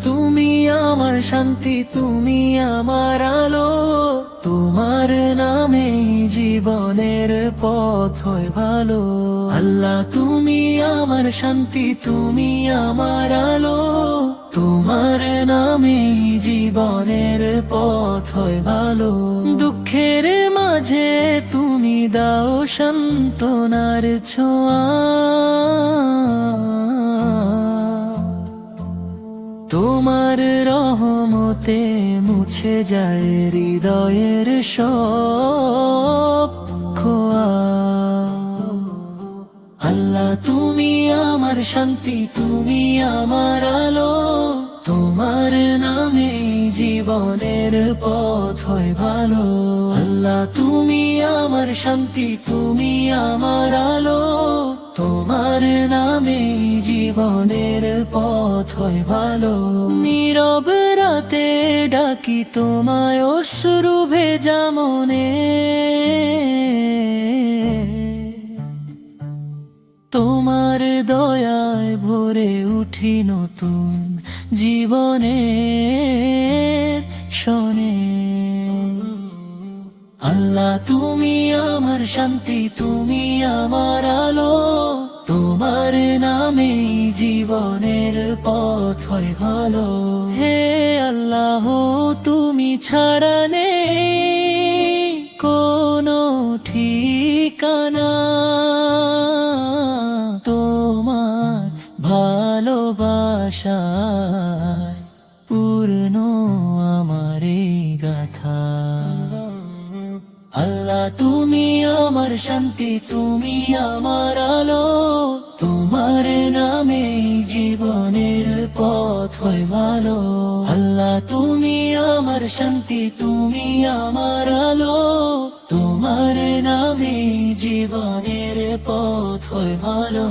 তুমি আমার শান্তি, তুমি আমার আলো, তোমার নামে জীবনের পথ হয় ভালো। আল্লাহ তুমি আমার শান্তি, তুমি আমার আলো, তোমার নামে জীবনের পথ হয় ভালো। দুঃখের মাঝে তুমি দাও সান্ত্বনার ছোঁয়া, তোমার রহমতে মুছে যায় হৃদয়ের সব খোয়া। আল্লাহ তুমি আমার শান্তি, তুমি আমার আলো, তোমার নামে জীবনের পথ হয় ভালো। আল্লাহ তুমি আমার শান্তি, তুমি আমার আলো, তোমার নামে জীবনের পথ হয় ভালো। নীরব রাতে ডাকি তোমায় অশ্রু ভেজা মনে, তোমার দয়ায় ভরে উঠি নতুন জীবনের শোনে। আল্লাহ তুমি আমার শান্তি, তুমি আমার আলো, তোমার নামে জীবনের পথ হয় ভালো। হে আল্লাহ তুমি ছাড়া নেই কোনো ঠিকানা, তোমার ভালোবাসায় পূর্ণ আমার এই গাথা। আল্লাহ তুমি আমার শান্তি, তুমি আমার আলো, তোমার নামে জীবনের পথ হয় ভালো। আল্লাহ তুমি আমার শান্তি, তুমি আমার আলো, তোমার নামে জীবনের পথ হয় ভালো।